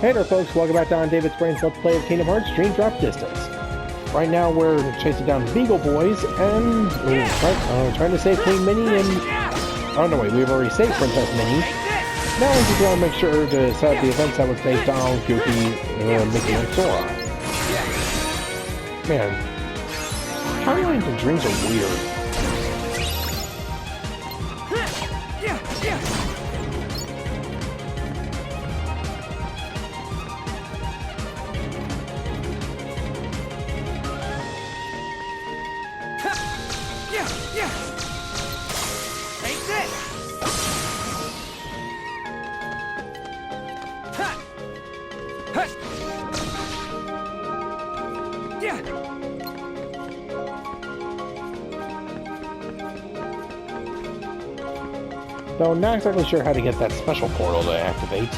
Hey there folks, welcome back to OnDavidsBrain's Let's Play of Kingdom Hearts Dream Drop Distance. Right now we're chasing down the Beagle Boys, and we're trying to save Queen Minnie and... Oh no wait, we've already saved Princess Minnie. Now we just want to make sure to set up the events that would save Donald, Goofy, Mickey, and Sora. Man, timelines and dreams are weird. Though I'm not exactly sure how to get that special portal to activate.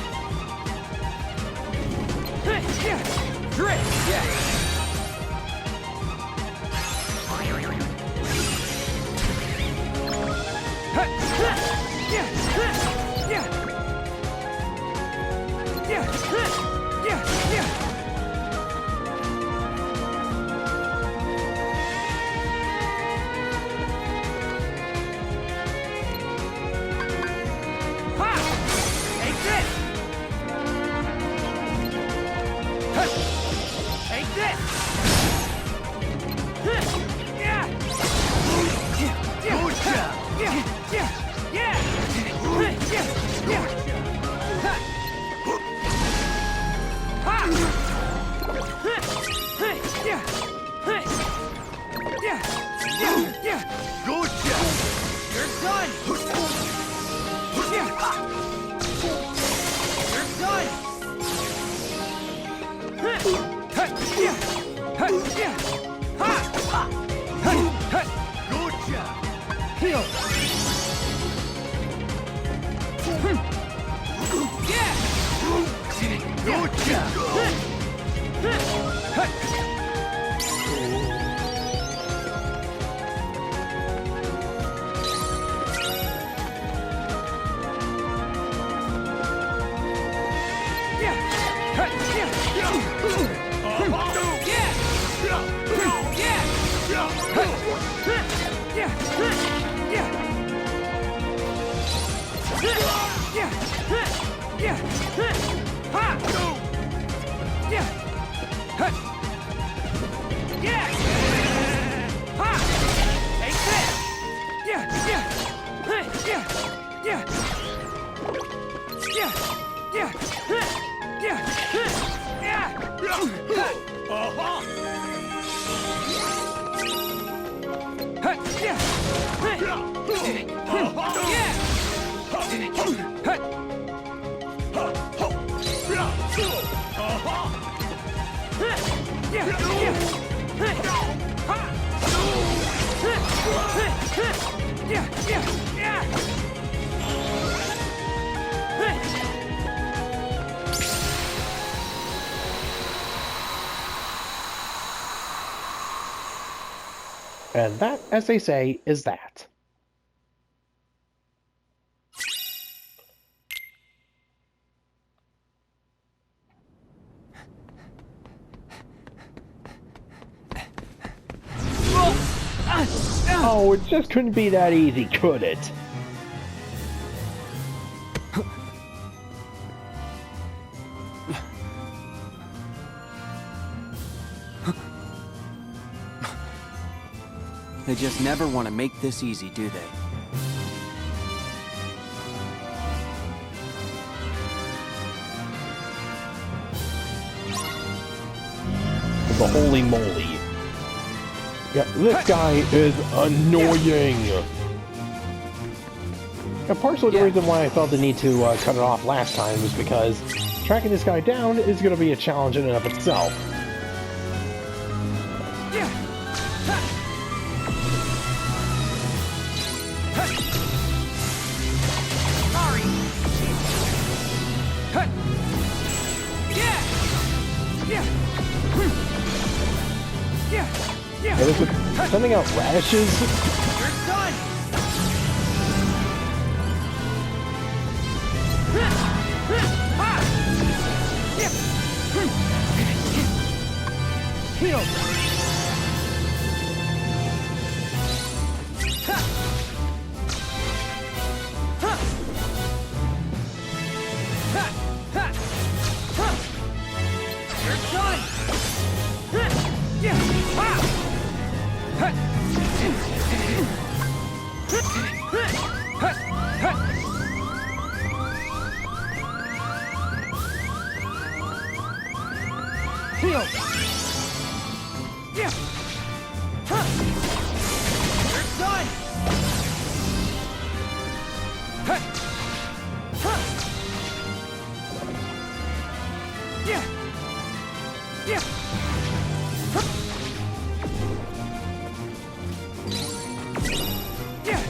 And that, as they say, is that. Oh, it just couldn't be that easy, could it? They just never want to make this easy, do they? The holy moly. Yeah, this guy is annoying. And partially the reason why I felt the need to cut it off last time was because tracking this guy down is going to be a challenge in and of itself. Yeah, there's something out radishes. You're done. Yeah. Heal! Ha! Ha! Ha! Ha! Ha! You're done! Ha! Yeah! Ha! Ha! Ha! Ha! Heal! Yeah! Huh! You're done! Huh! Huh! Yeah! Yeah! Huh! Yeah!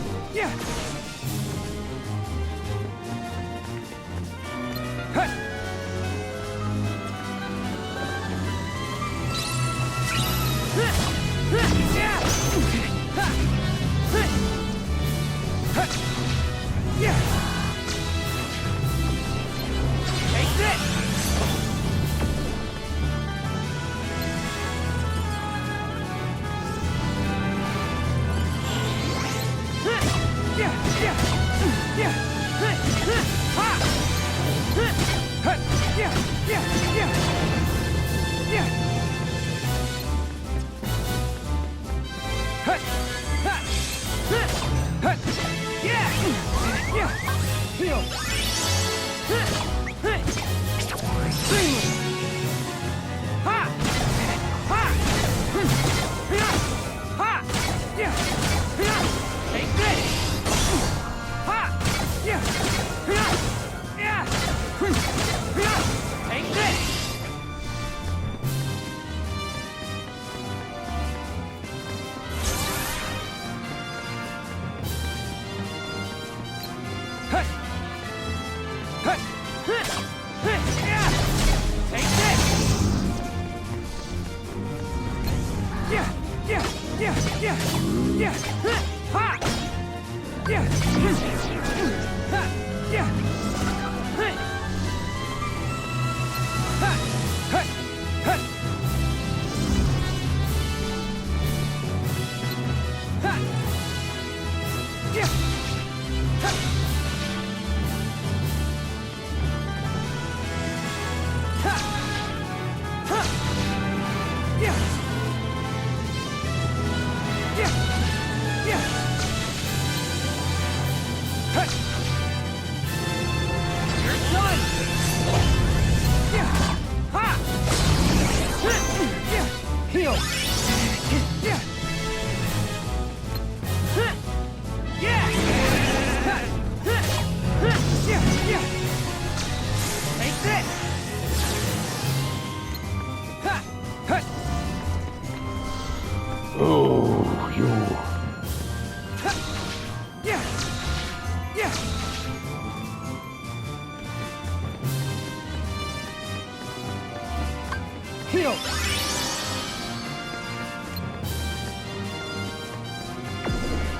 Yeah! Huh! Oh, you. Heal!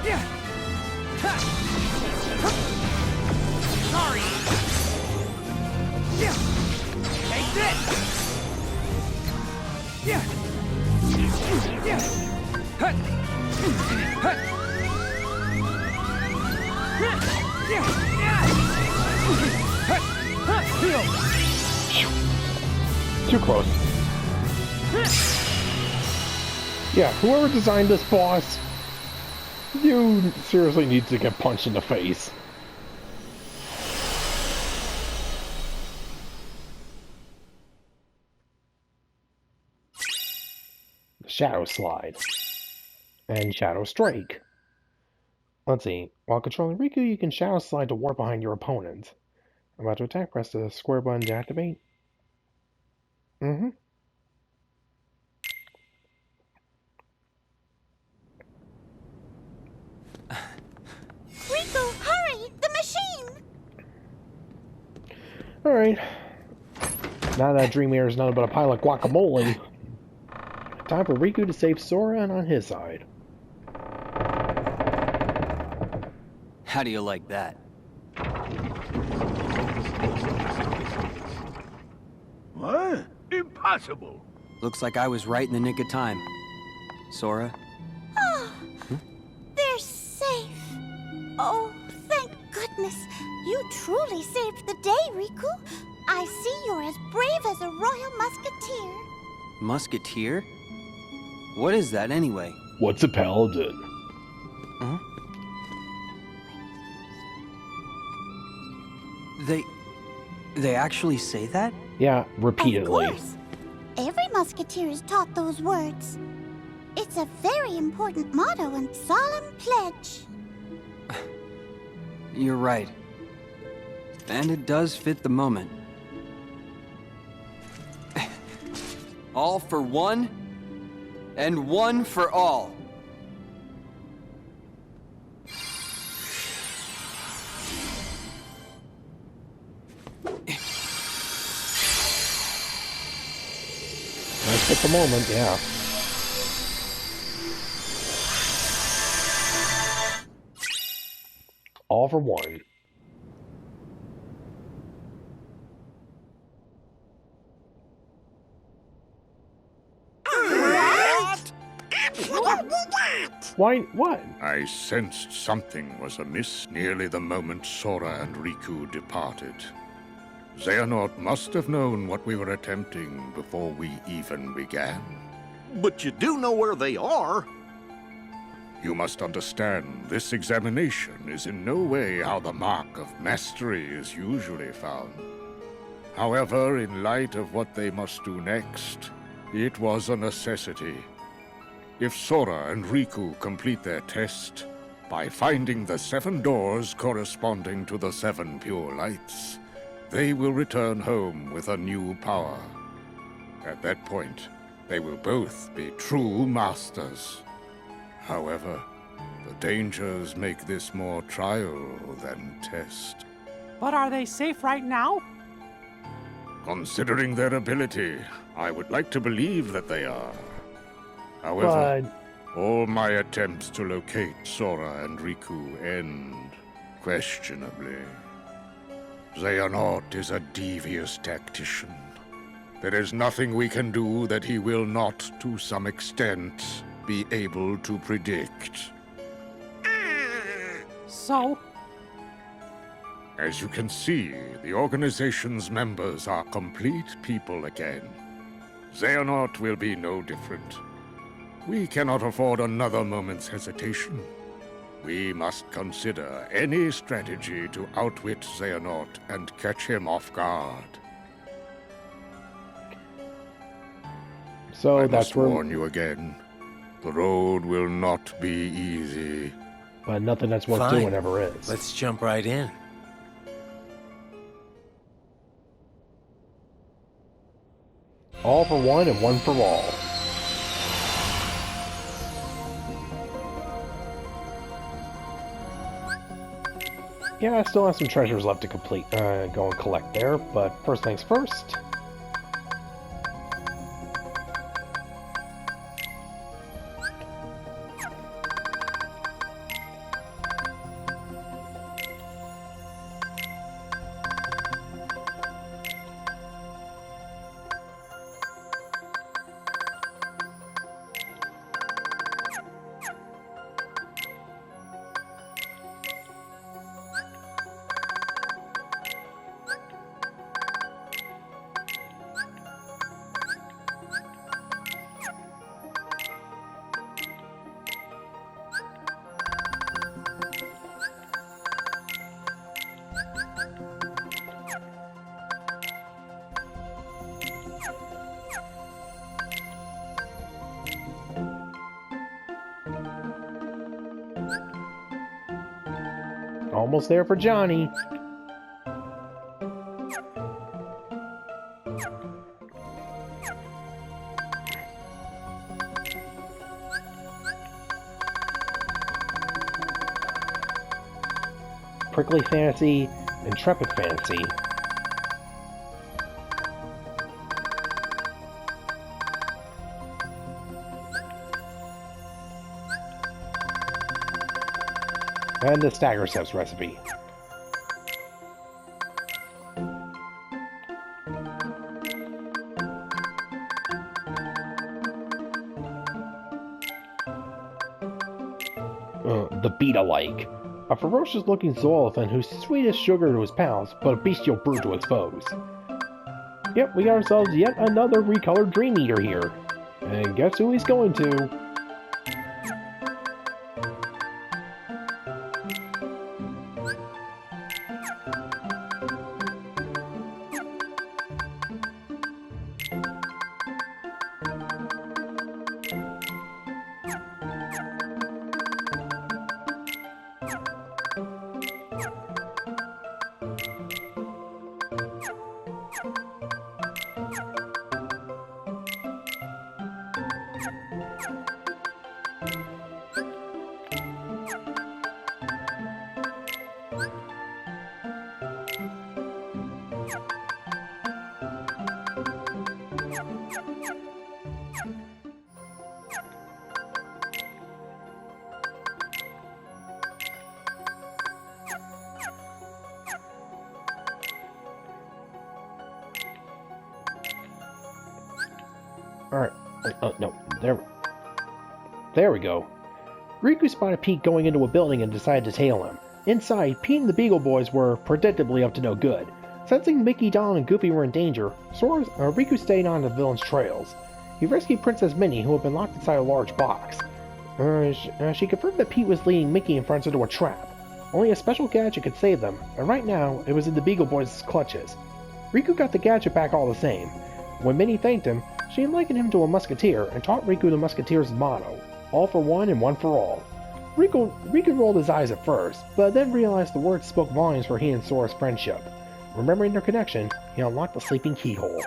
Yeah! Ha! Sorry! Yeah! Take this! Yeah! Yeah! Hut! Hut! Yeah! Yeah! Hut! Hut! Heal! Too close. Yeah, whoever designed this boss, you seriously need to get punched in the face. Shadow Slide. And Shadow Strike. Let's see. While controlling Riku, you can Shadow Slide to warp behind your opponent. About to attack, press the square button to activate. Mm-hmm. Riku, hurry! The machine! Alright. Now that Dream Air is nothing but a pile of guacamole, time for Riku to save Sora and on his side. How do you like that? What? Impossible! Looks like I was right in the nick of time. Sora? They're safe. Oh, thank goodness. You truly saved the day, Riku. I see you're as brave as a royal musketeer. Musketeer? What is that anyway? What's a paladin? Huh? They actually say that? Yeah, repeatedly. Of course. Every musketeer is taught those words. It's a very important motto and solemn pledge. You're right. And it does fit the moment. All for one, and one for all. Let's get the moment, yeah. All for one. Why? What? I sensed something was amiss nearly the moment Sora and Riku departed. Xehanort must have known what we were attempting before we even began. But you do know where they are. You must understand, this examination is in no way how the mark of mastery is usually found. However, in light of what they must do next, it was a necessity. If Sora and Riku complete their test, by finding the 7 doors corresponding to the 7 pure lights, they will return home with a new power. At that point, they will both be true masters. However, the dangers make this more trial than test. But are they safe right now? Considering their ability, I would like to believe that they are. However, all my attempts to locate Sora and Riku end questionably. Xehanort is a devious tactician. There is nothing we can do that he will not, to some extent, be able to predict. So? As you can see, the organization's members are complete people again. Xehanort will be no different. We cannot afford another moment's hesitation. We must consider any strategy to outwit Xehanort and catch him off guard. So I that's must where. warn you again. The road will not be easy. But nothing that's worth Fine. doing ever is. Let's jump right in. All for one and one for all. Yeah, I still have some treasures left to complete, go and collect there, but first things first. Almost there for Johnny. Prickly Fantasy, Intrepid Fantasy. And the Stagger Steps recipe. the beat-alike. A ferocious-looking zoolophant who's sweet as sugar to his pals, but a bestial brute to his foes. Yep, we got ourselves yet another recolored Dream Eater here. And guess who he's going to? Alright, no, there we go. Riku spotted Pete going into a building and decided to tail him. Inside, Pete and the Beagle Boys were predictably up to no good. Sensing Mickey, Donald, and Goofy were in danger, Riku stayed on the villain's trails. He rescued Princess Minnie, who had been locked inside a large box. She confirmed that Pete was leading Mickey and friends into a trap. Only a special gadget could save them, and right now, it was in the Beagle Boys' clutches. Riku got the gadget back all the same. When Minnie thanked him, she likened him to a musketeer and taught Riku the musketeer's motto, all for one and one for all. Riku rolled his eyes at first, but then realized the words spoke volumes for he and Sora's friendship. Remembering their connection, he unlocked the sleeping keyhole.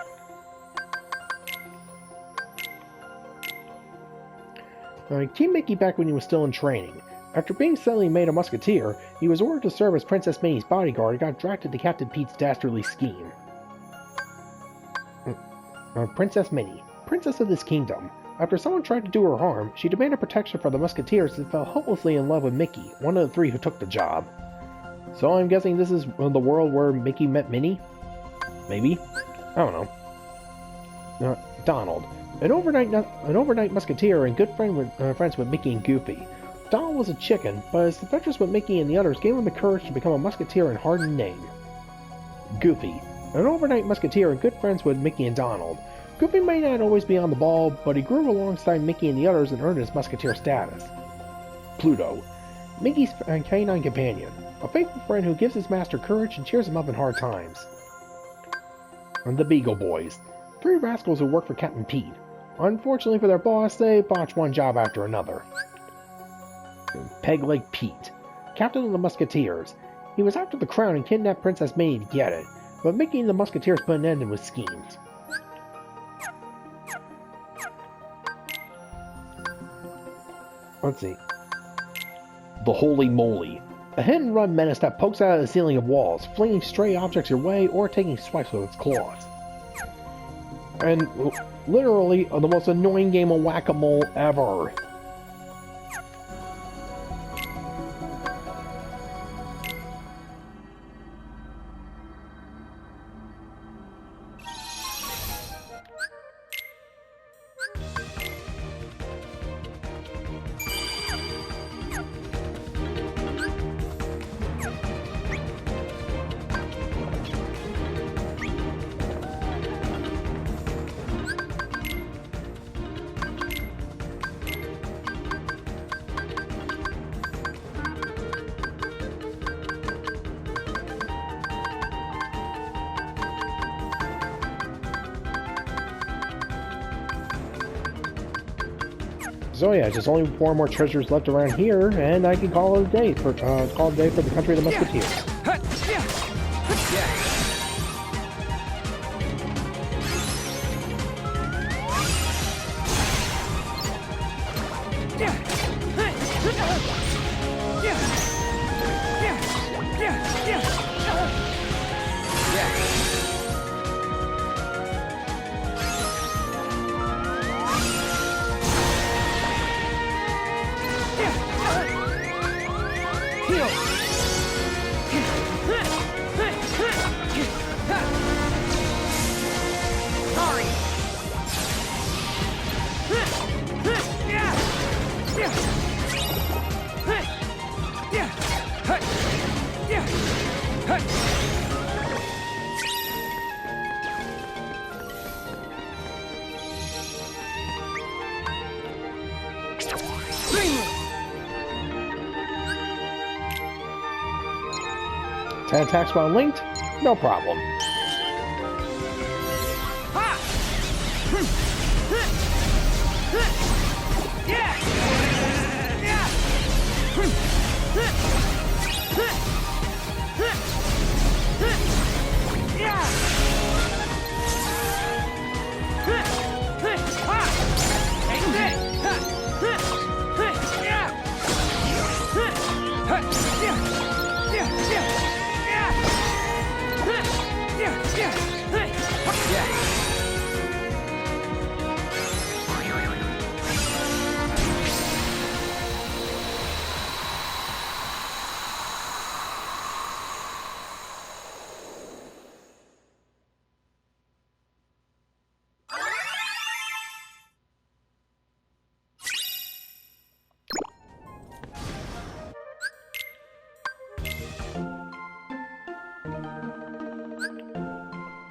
Team Mickey back when he was still in training. After being suddenly made a musketeer, he was ordered to serve as Princess Minnie's bodyguard and got drafted to Captain Pete's dastardly scheme. Princess Minnie, princess of this kingdom. After someone tried to do her harm, she demanded protection for the musketeers and fell hopelessly in love with Mickey, one of the three who took the job. So I'm guessing this is the world where Mickey met Minnie? Maybe? I don't know. Donald, an overnight musketeer and good friends with Mickey and Goofy. Donald was a chicken, but his adventures with Mickey and the others gave him the courage to become a musketeer in heart and name. Goofy, an overnight musketeer and good friends with Mickey and Donald. Goofy may not always be on the ball, but he grew alongside Mickey and the others and earned his musketeer status. Pluto, Mickey's canine companion, a faithful friend who gives his master courage and cheers him up in hard times. And the Beagle Boys, three rascals who work for Captain Pete. Unfortunately for their boss, they botch one job after another. Peg-Leg Pete, captain of the Musketeers. He was after the crown and kidnapped Princess Minnie to get it, but Mickey and the Musketeers put an end to his schemes. Let's see. The Holy Moly, a hit-and-run menace that pokes out of the ceiling of walls, flinging stray objects your way or taking swipes with its claws. And literally the most annoying game of whack-a-mole ever. So yeah, just only 4 more treasures left around here, and I can call it a day for the country of the Musketeers. 10 attacks while linked? No problem.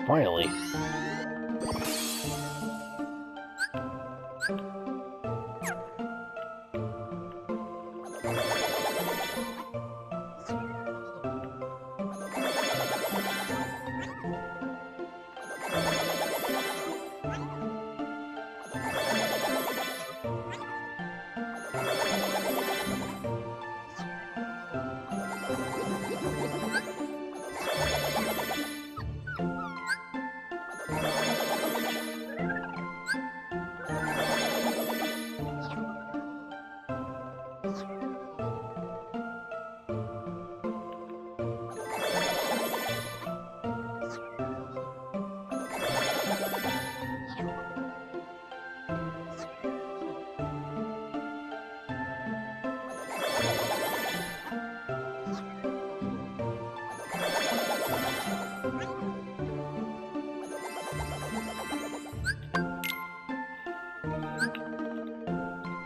Finally.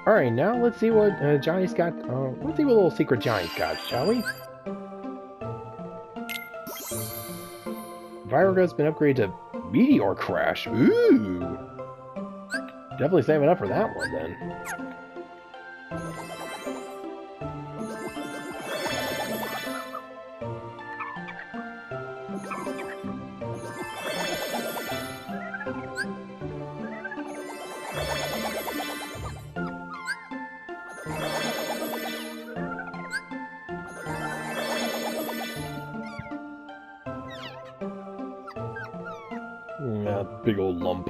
Alright, now let's see what Johnny's got. Let's see what little secret Johnny's got, shall we? Virgo's been upgraded to Meteor Crash. Ooh! Definitely saving up for that one, then. Big old lump.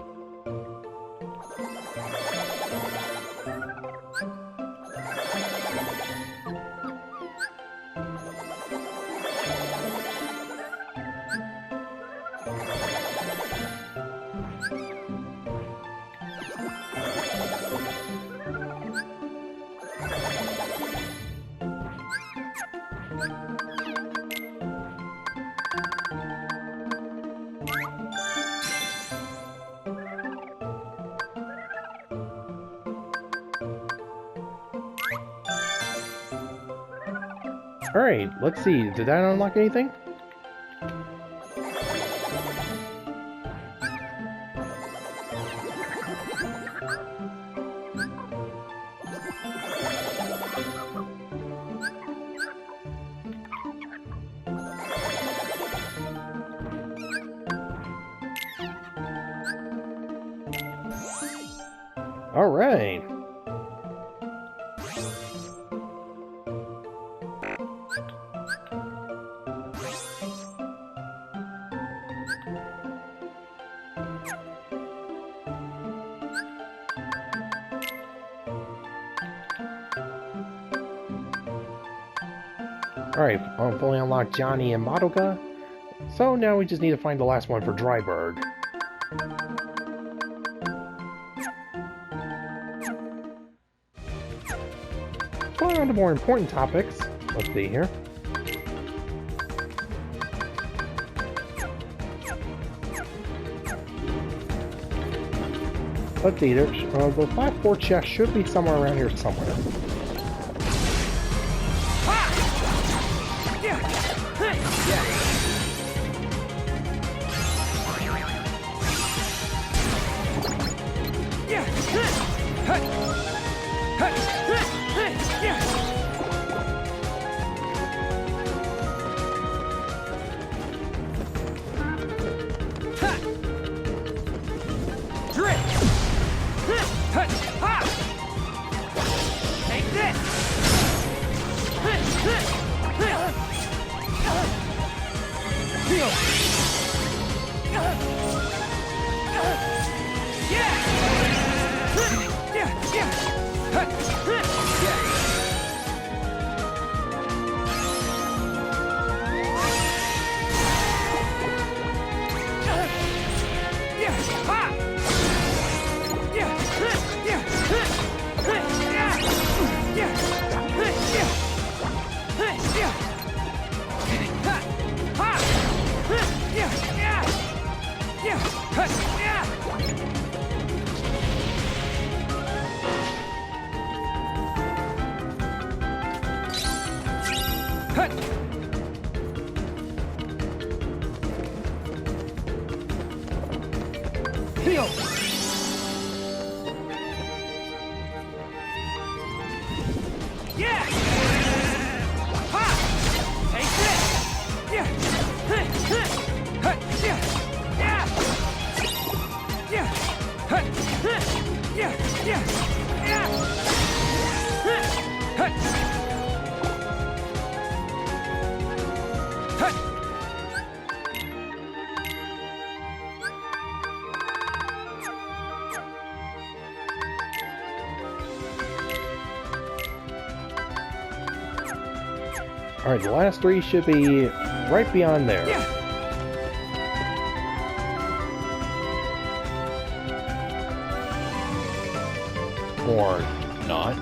Alright, let's see. Did that unlock anything? Alright. Alright, I'm fully unlocked Johnny and Madoka. So now we just need to find the last one for Dryberg. Going on to more important topics. Let's see here. Let's see, the last 4 chests should be somewhere around here somewhere. Take this! Alright, the last three should be right beyond there. Or not.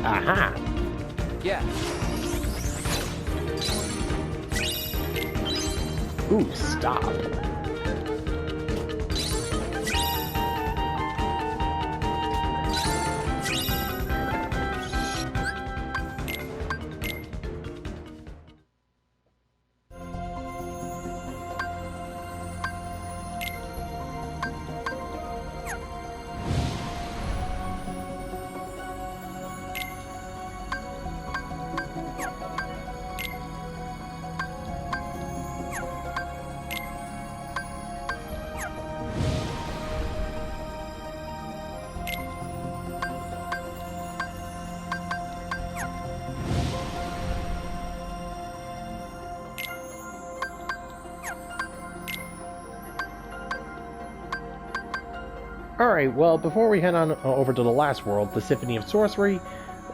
Aha! Yeah. Ooh, stop. Alright, well, before we head on over to the last world, the Symphony of Sorcery,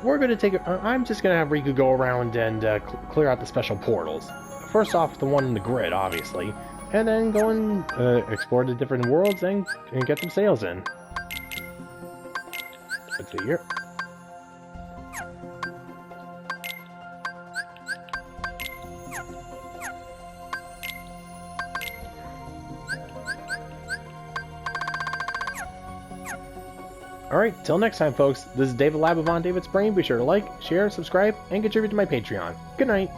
we're going to take I'm just going to have Riku go around and clear out the special portals. First off, the one in the grid, obviously, and then go and explore the different worlds and get some sales in. Let's see here. Alright, till next time, folks, this is David Lab of OnDavidsBrain. Be sure to like, share, subscribe, and contribute to my Patreon. Good night.